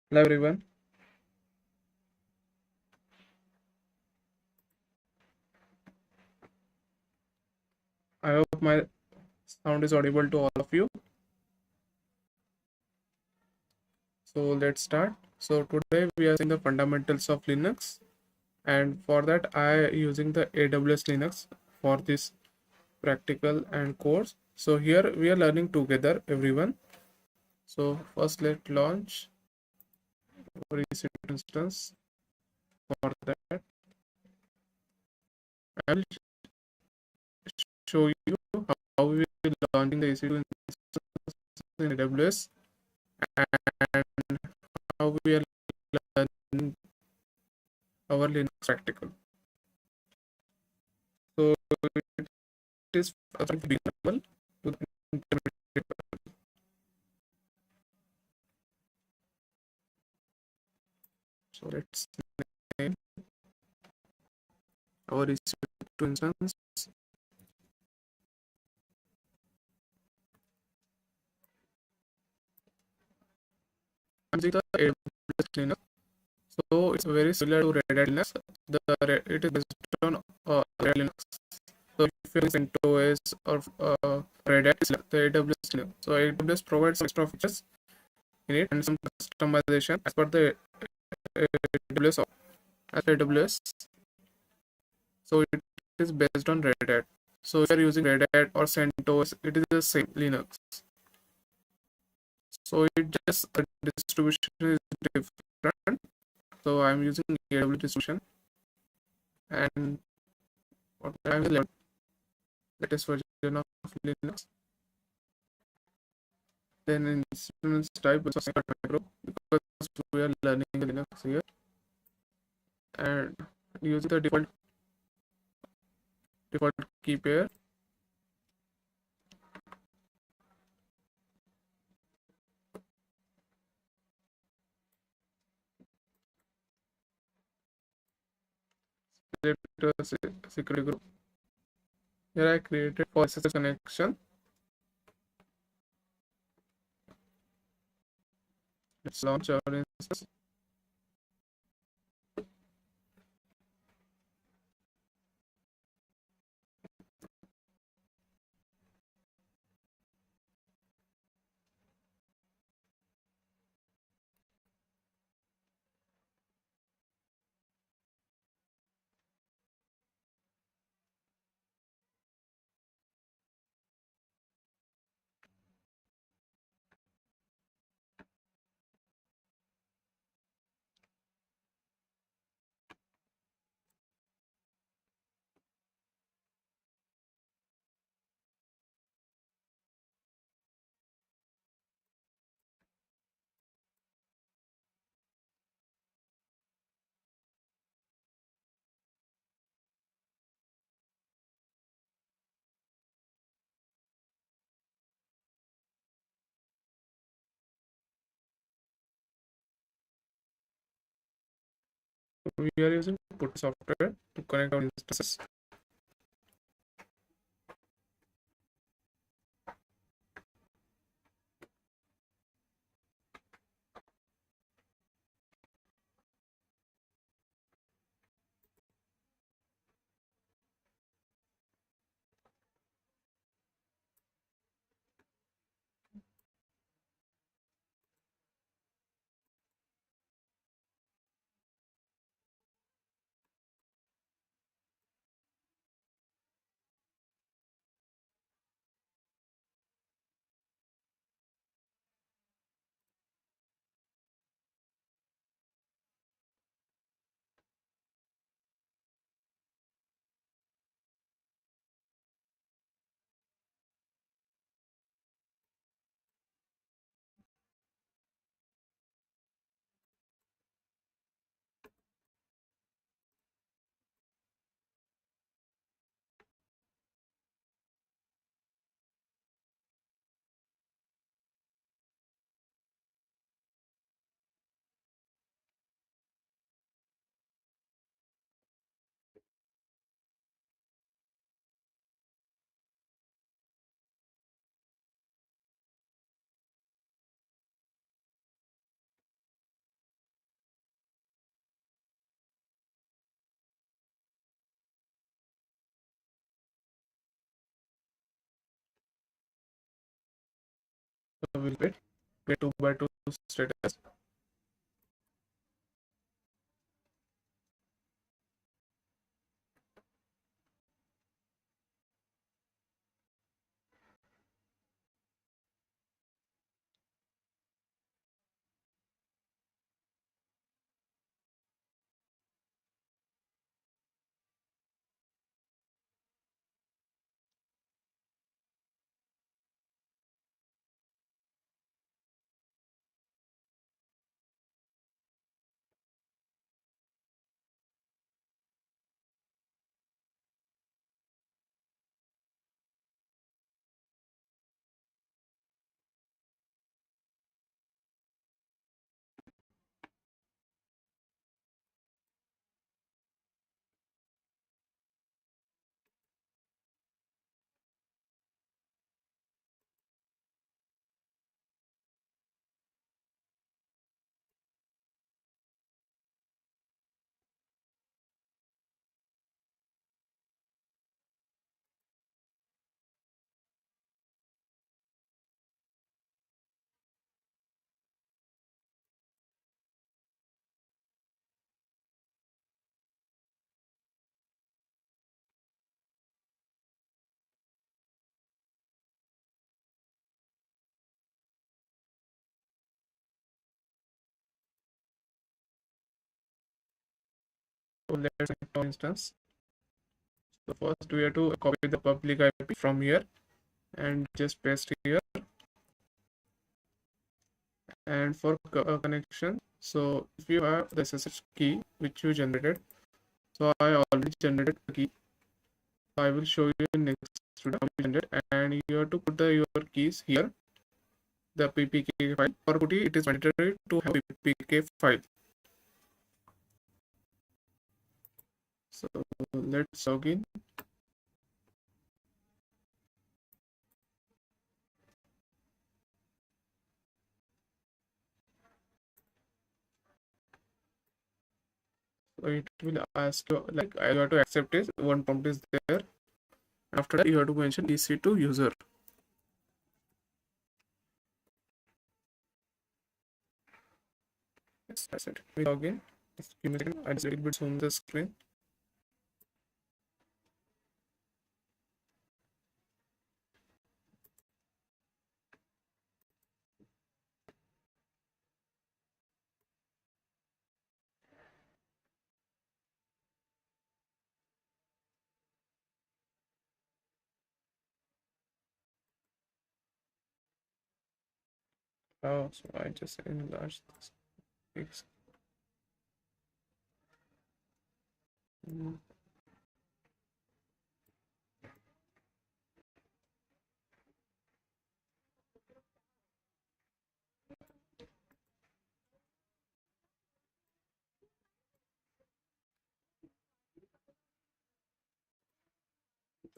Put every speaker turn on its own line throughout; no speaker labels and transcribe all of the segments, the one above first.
Hello everyone. I hope my sound is audible to all of you. So let's start. So today we are seeing the fundamentals of Linux, and for that I using the AWS Linux for this practical and course. So here we are learning together, everyone. So first let's launch reset instance. For that I will show you how we will launching the EC2 instance in AWS and how we are learning our Linux practical. So it is from beginner level to the intermediate level. So let's name our EC2 instance. I'm using the AWS Linux. So it's very similar to Red Hat Linux. It is based on Red Hat Linux. So if you use CentOS or Red Hat, it's like the AWS Linux. So AWS provides some extra features in it and some customization as per the AWS. As AWS, so it is based on Red Hat. So if you are using Red Hat or CentOS, it is the same Linux. So it just the distribution is different. So I'm using AWS distribution and what I'm the latest version of Linux. Then instance type is micro because we are learning Linux here and using the default key pair. Security group. Here I created for SSL connection. Let's launch our instance. We are using put software to connect our instances. So we'll get 2 by 2 status. So let's make an instance. So first we have to copy the public IP from here and just paste here. And for connection, so if you have the SSH key which you generated, so I already generated the key. So I will show you next to how we generate, and you have to put your keys here, the ppk file. For PuTTY, it is mandatory to have ppk file. So let's log in. So it will ask you like you have to accept it. One prompt is there. After that, you have to mention EC2 user. Yes, that's it. We log in. Just give me a second. I just a little bit zoom the screen. Oh, so I just enlarged this. Fix.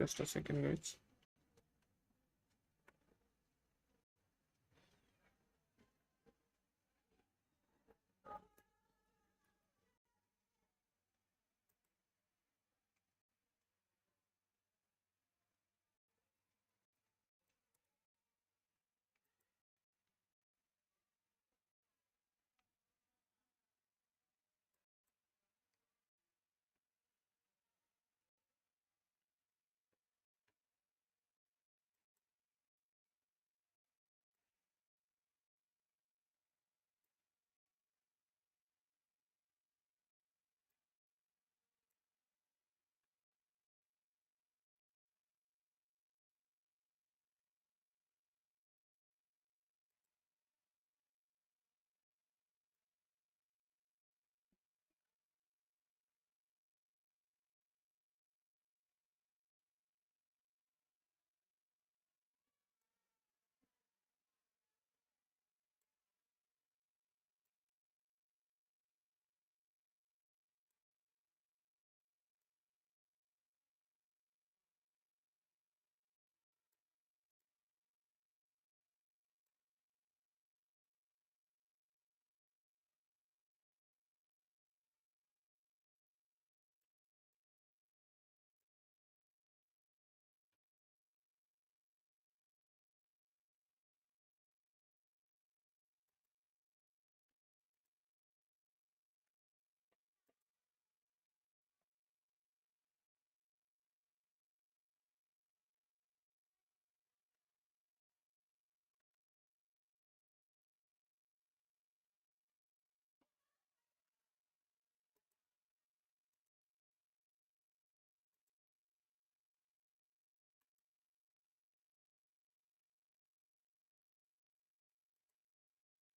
Just a second, guys.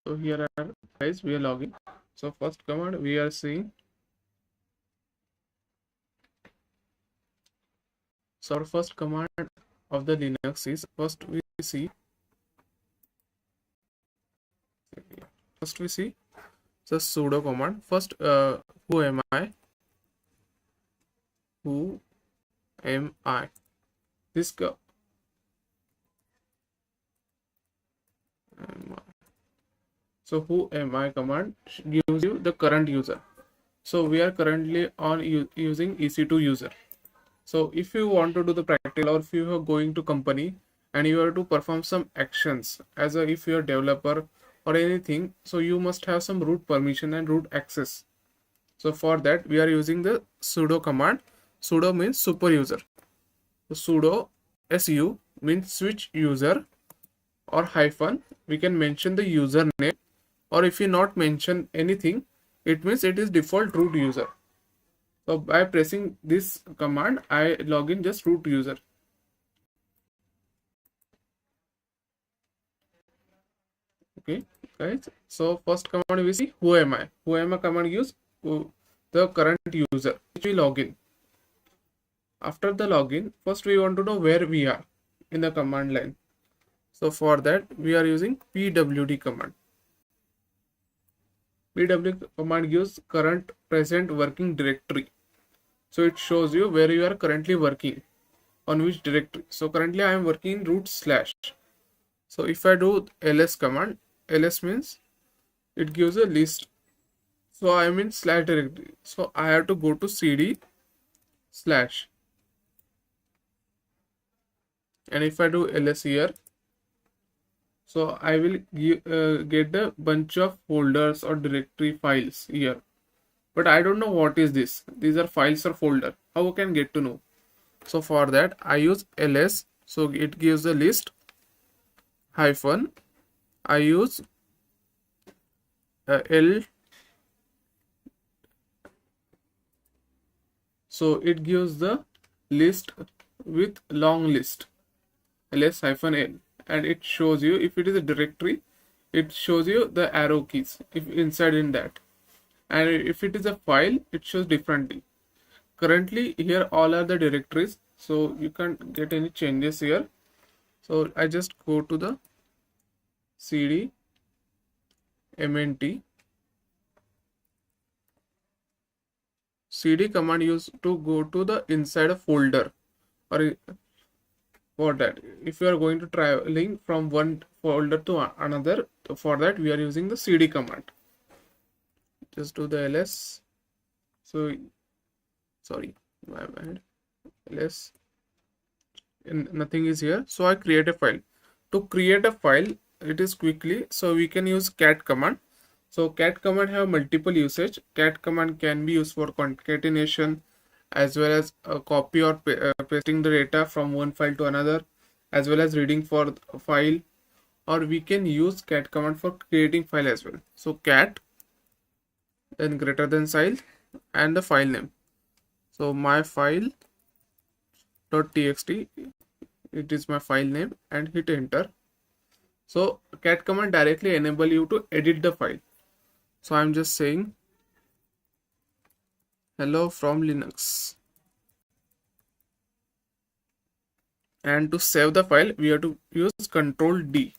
So here are guys, we are logging. So first command we are seeing. So our first command of the Linux is first we see the sudo command. First, who am I? Who am I? This am I. So who am I command gives you the current user. So we are currently on using EC2 user. So if you want to do the practical, or if you are going to company and you have to perform some actions as a if you are developer or anything, so you must have some root permission and root access. So for that we are using the sudo command. Sudo means super user. So sudo su means switch user, or hyphen we can mention the username, or if you not mention anything, it means it is default root user. So by pressing this command, I log in just root user. Okay, guys. So first command we see who am I. Who am I command gives the current user which we log in. After the login, first we want to know where we are in the command line. So for that we are using pwd command. Pwd command gives current present working directory. So it shows you where you are currently working, on which directory. So currently I am working in root slash. So if I do ls command, ls means it gives a list. So I am in slash directory. So I have to go to cd slash. And if I do ls here, so I will get a bunch of folders or directory files here. But I don't know what is this. These are files or folder. How I can get to know? So for that I use ls. So it gives a list hyphen. I use l. So it gives the list with long list, ls hyphen l, and it shows you if it is a directory, it shows you the arrow keys if inside in that, and if it is a file, it shows differently. Currently here all are the directories, so you can't get any changes here. So I just go to the cd mnt. Cd command used to go to the inside a folder, or for that if you are going to traveling from one folder to another, for that we are using the cd command. Just do the ls. So sorry, my bad. Ls, and nothing is here. So I create a file. To create a file, it is quickly, so we can use cat command. So cat command have multiple usage. Cat command can be used for concatenation, as well as copy or pasting the data from one file to another, as well as reading for a file, or we can use cat command for creating file as well. So cat, then greater than sign, and the file name. So my file .txt, it is my file name, and hit enter. So cat command directly enable you to edit the file. So I'm just saying hello from Linux, and to save the file we have to use Control D.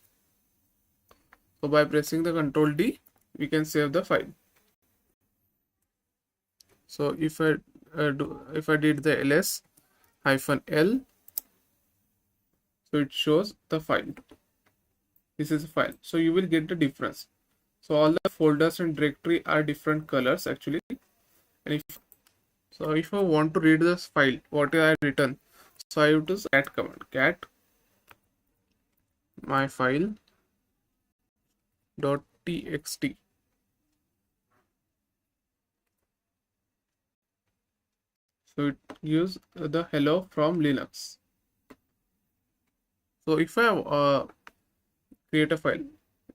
So by pressing the Control D we can save the file. So if I did the ls hyphen l, so it shows the file. This is a file, so you will get the difference. So all the folders and directory are different colors actually. And if I want to read this file, what I have written, so I have to use cat command. Cat my file .txt. So it gives the hello from Linux. So if I create a file,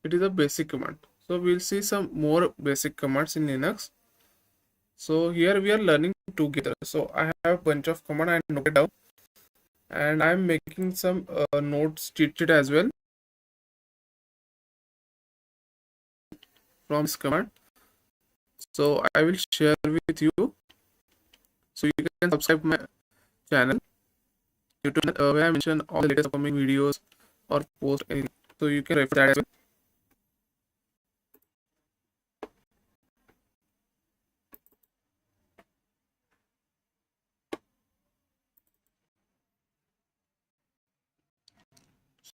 it is a basic command. So we'll see some more basic commands in Linux. So here we are learning together. So I have a bunch of command I noted down, and I'm making some notes cheat sheet as well. from this command. So I will share with you. So you can subscribe my channel YouTube where I mention all the latest upcoming videos or post anything. So you can refer that as well.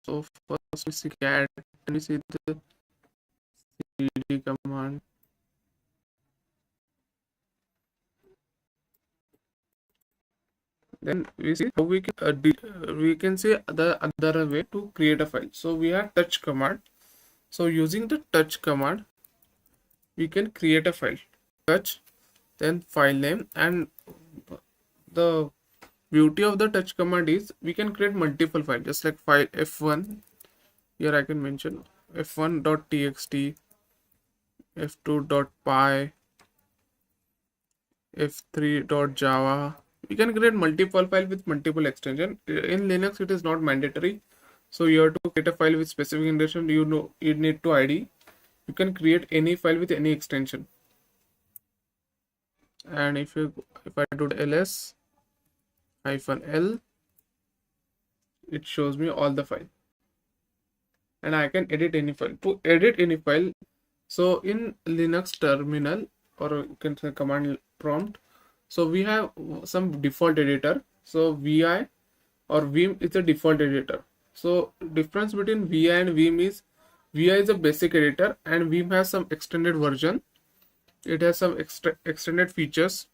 So first we see cat, then we see the cd command. Then we see how we can see the other way to create a file. So we have touch command. So using the touch command, we can create a file. Touch, then file name, and the beauty of the touch command is we can create multiple files, just like file f1. Here I can mention f1.txt, f2.py, f3.java. We can create multiple files with multiple extension. In Linux, it is not mandatory. So you have to create a file with specific extension. You know, you need to ID. You can create any file with any extension. And if I do ls -l, it shows me all the file. And I can edit any file. To edit any file, so in Linux terminal, or you can say command prompt, so we have some default editor. So vi or vim is a default editor. So difference between vi and vim is vi is a basic editor and vim has some extended version. It has some extended features.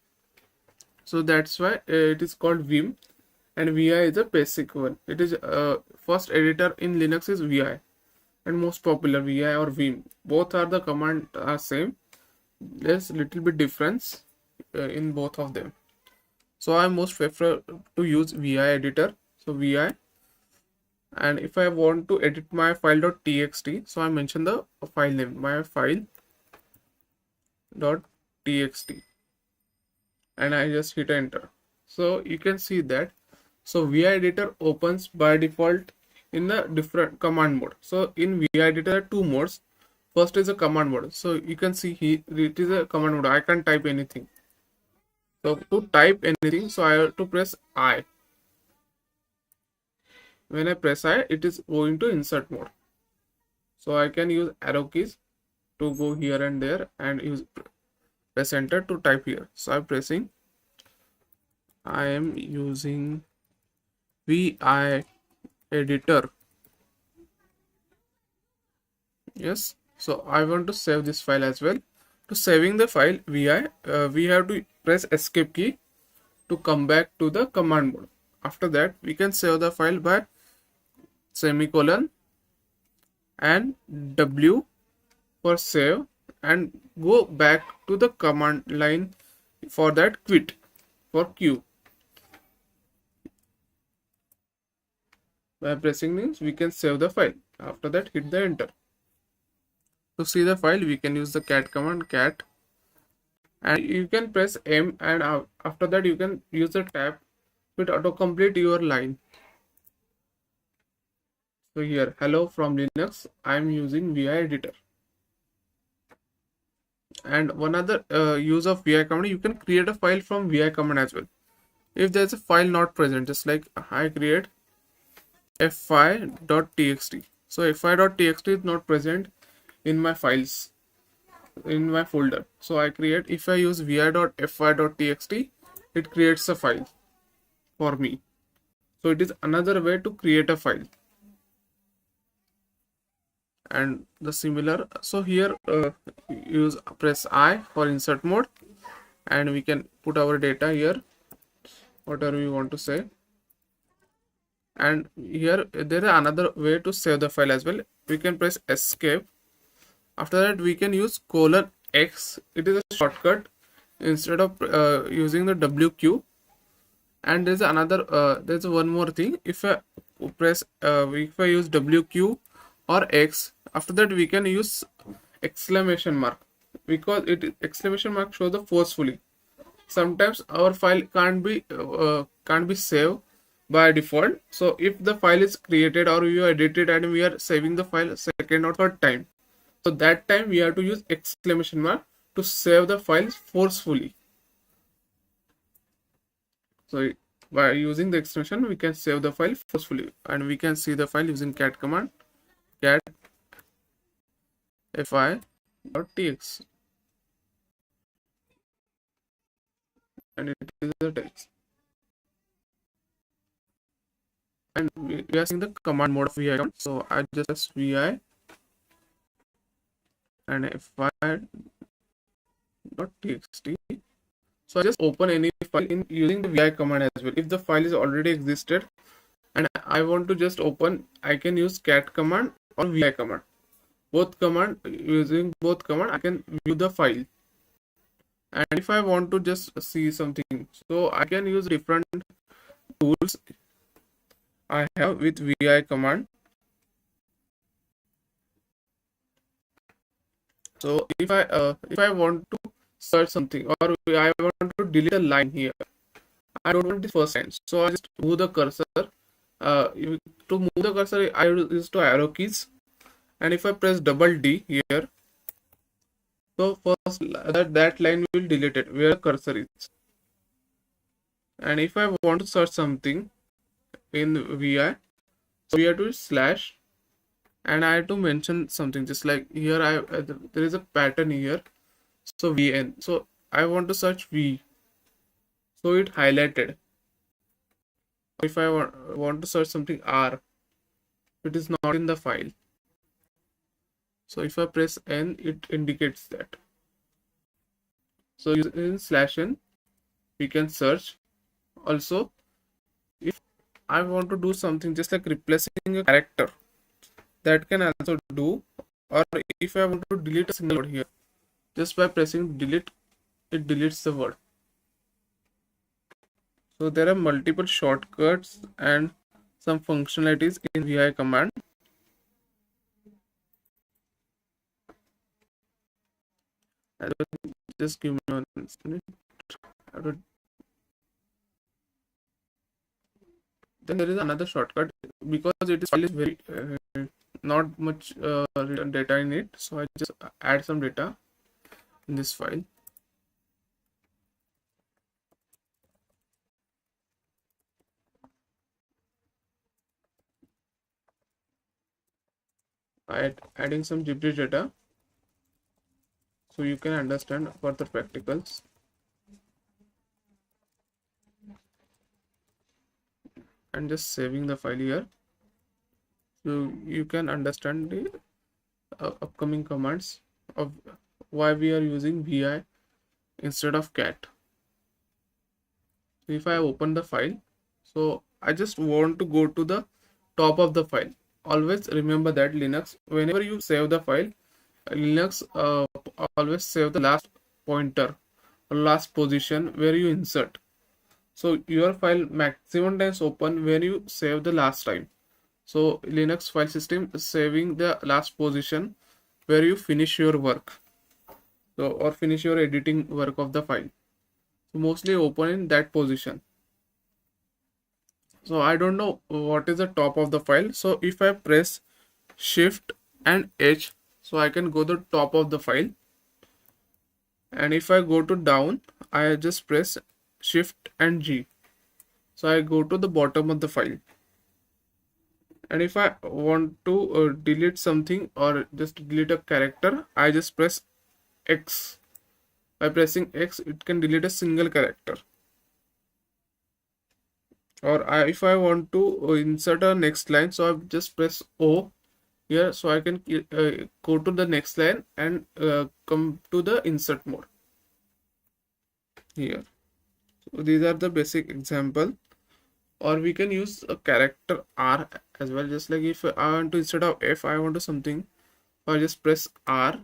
So that's why it is called vim, and vi is a basic one. It is first editor in Linux is vi, and most popular vi or vim. Both are the command are same. There's little bit difference in both of them. So I most prefer to use vi editor. So vi, and if I want to edit my file.txt, so I mention the file name, my file.txt, and I just hit enter. So you can see that. So vi editor opens by default in the different command mode. So in vi editor there are two modes. First is a command mode. So you can see here it is a command mode. I can't type anything. So to type anything, so I have to press I. When I press I, it is going to insert mode. So I can use arrow keys to go here and there and press enter to type here. So I'm pressing. I am using vi editor. Yes. So I want to save this file as well. To saving the file vi, we have to press escape key to come back to the command mode. After that, we can save the file by semicolon and W for save, and go back to the command line for that quit for Q. By pressing this, we can save the file. After that, hit the enter. To see the file, we can use the cat command, cat, and you can press M, and after that you can use the tab to auto complete your line. So here, hello from Linux, I am using vi editor. And one other use of vi command, you can create a file from vi command as well. If there is a file not present, just like I create fi.txt. So fi.txt is not present in my files, in my folder. So I create, if I use vi.fi.txt, it creates a file for me. So it is another way to create a file. And the similar, so here press I for insert mode, and we can put our data here, whatever we want to say. And here there is another way to save the file as well. We can press escape. After that, we can use :X. It is a shortcut instead of using the WQ. And there's another there's one more thing. If I use WQ or X, after that we can use exclamation mark, because exclamation mark shows the forcefully. Sometimes our file can't be saved by default. So if the file is created or you edit it and we are saving the file second or third time, So that time we have to use exclamation mark to save the files forcefully. So by using the extension, we can save the file forcefully, and we can see the file using cat command, cat fi.txt, and it is the text. And we are seeing the command mode of vi command. So I just press vi and fi.txt. So I just open any file in using the vi command as well. If the file is already existed and I want to just open, I can use cat command or vi command. Using both command, I can view the file. And if I want to just see something, so I can use different tools I have with vi command. So if I want to search something, or I want to delete a line here, I don't want the first line, so I just move the cursor. To move the cursor, I use two arrow keys, and if I press double D here, so first that line will delete it where the cursor is. And if I want to search something in vi, so we have to slash, and I have to mention something just like here. There is a pattern here, so vn. So I want to search v, so it highlighted. If I want to search something r, it is not in the file. So if I press n, it indicates that. So using slash n, we can search. Also, if I want to do something just like replacing a character, that can also do. Or if I want to delete a single word here, just by pressing delete, it deletes the word. So there are multiple shortcuts and some functionalities in vi command. Just give me 1 minute. Then there is another shortcut, because file is very not much data in it, so I just add some data in this file. Adding some GPG data, so you can understand further practicals. And just saving the file here, so you can understand the upcoming commands of why we are using vi instead of cat. If I open the file, so I just want to go to the top of the file. Always remember that Linux, whenever you save the file, Linux always save the last pointer or last position where you insert. So your file maximum times open when you save the last time. So Linux file system is saving the last position where you finish your work, so or finish your editing work of the file. So mostly open in that position. So I don't know what is the top of the file. So if I press shift and H, so I can go to the top of the file. And if I go to down, I just press shift and G, so I go to the bottom of the file. And if I want to delete something or just delete a character, I just press X. By pressing X, it can delete a single character. Or if I want to insert a next line, so I just press O here, so I can go to the next line and come to the insert mode here. So these are the basic example. Or we can use a character R as well, just like if I want to, instead of F, I want to something, I just press R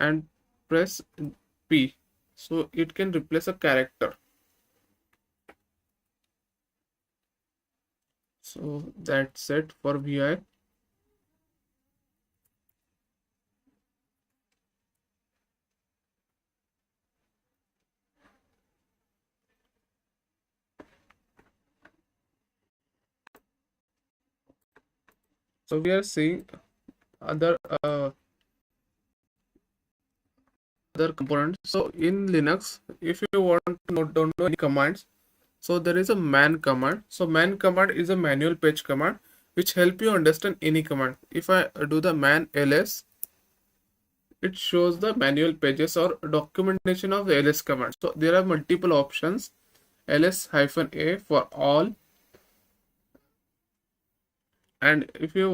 and press P, so it can replace a character. So that's it for vi. So we are seeing other components. So in Linux, if you want to don't know any commands, so there is a man command. So man command is a manual page command which help you understand any command. If I do the man ls, it shows the manual pages or documentation of the ls command. So there are multiple options. ls-a for all, and if you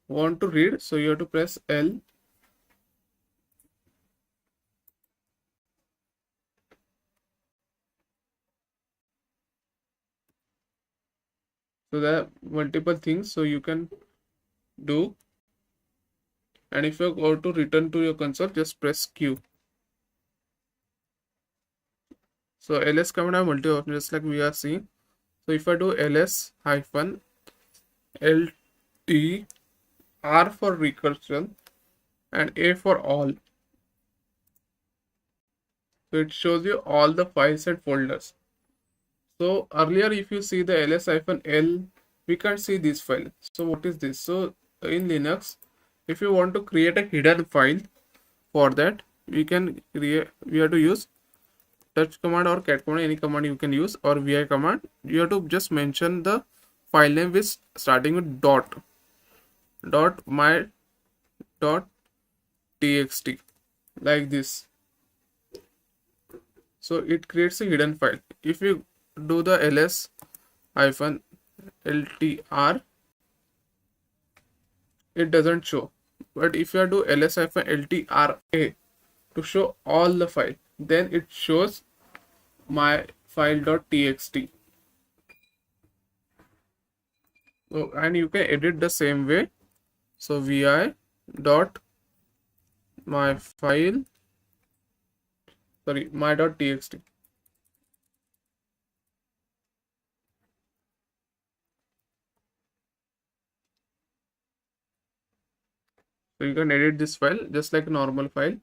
want to read, so you have to press L. So there are multiple things so you can do, and if you go to return to your console, just press Q. So ls command are multiple options just like we are seeing. So if I do ls-lt, R for recursion, and A for all, so it shows you all the files and folders. So earlier if you see the ls-l, we can't see this file. So what is this? So in Linux, if you want to create a hidden file, for that we have to use touch command or cat command, any command you can use, or vi command. You have to just mention the file name with starting with my txt, like this. So it creates a hidden file. If you do the ls-ltr, it doesn't show. But if you do ls-ltra to show all the file, then it shows my file.txt. So, and you can edit the same way. So vi dot my my.txt. So you can edit this file just like a normal file.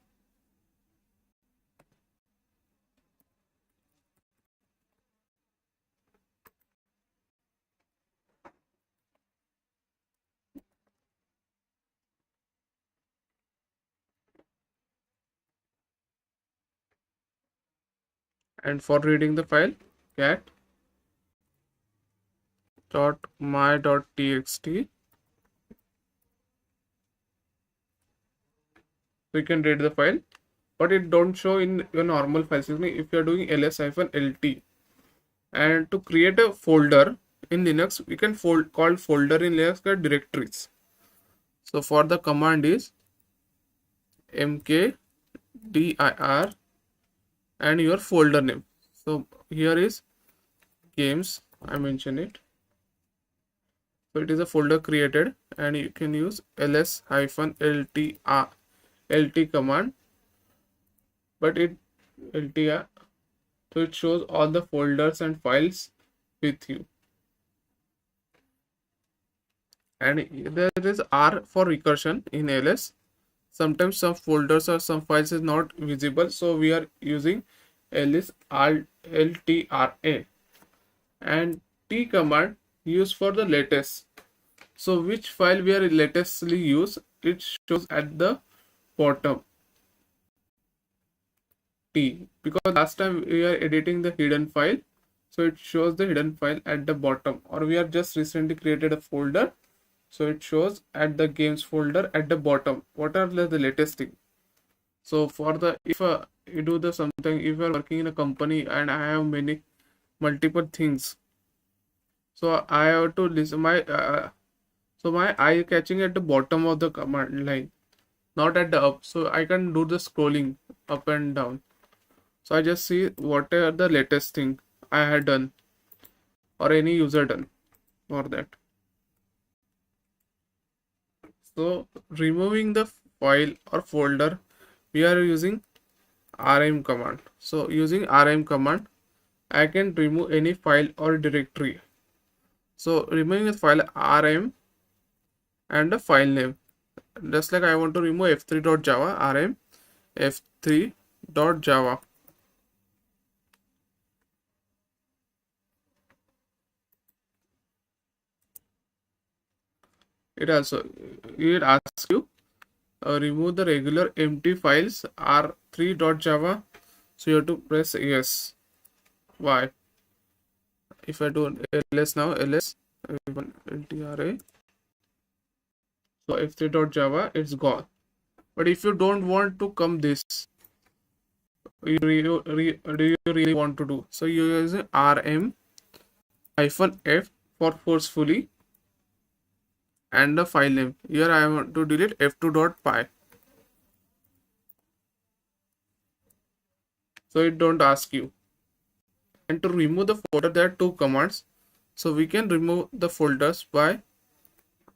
And for reading the file, cat dot my.txt. So you can read the file, but it don't show in your normal file system if you are doing ls-lt. And to create a folder in Linux, we can call folder in Linux directories. So for the command is mkdir and your folder name. So here is games, I mentioned it. So it is a folder created, and you can use ls-lt command, but it ltr, so it shows all the folders and files with you. And there is R for recursion in ls. Sometimes some folders or some files is not visible, so we are using ls-ltra. And T command used for the latest. So which file we are latestly use, it shows at the bottom, T, because last time we are editing the hidden file, so it shows the hidden file at the bottom. Or we are just recently created a folder, so it shows at the games folder at the bottom what are the latest thing. So for the, if you do the something, if you are working in a company and I have multiple things, so I have to listen my so my eye catching at the bottom of the command line, not at the up, so I can do the scrolling up and down. So I just see what are the latest thing I had done or any user done for that. So removing the file or folder, we are using rm command. So using rm command, I can remove any file or directory. So removing the file rm and the file name, just like I want to remove f3.java, rm f3.java. It asks you remove the regular empty files are f3.java. So you have to press yes. Why? If I do ls now, ls ltra, so f3.java, it's gone. But if you don't want to come this, do you really want to do? So you use rm hyphen f for forcefully and the file name. Here I want to delete f2.py. So it don't ask you. And to remove the folder, there are two commands. So we can remove the folders by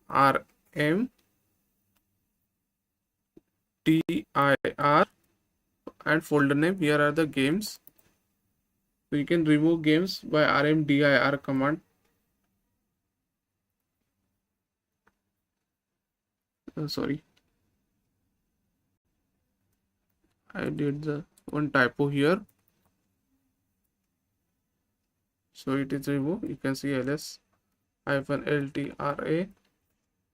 rm dir and folder name. Here are the games. So you can remove games by rmdir command. Sorry, I did the one typo here. So it is removed. You can see ls hyphen ltra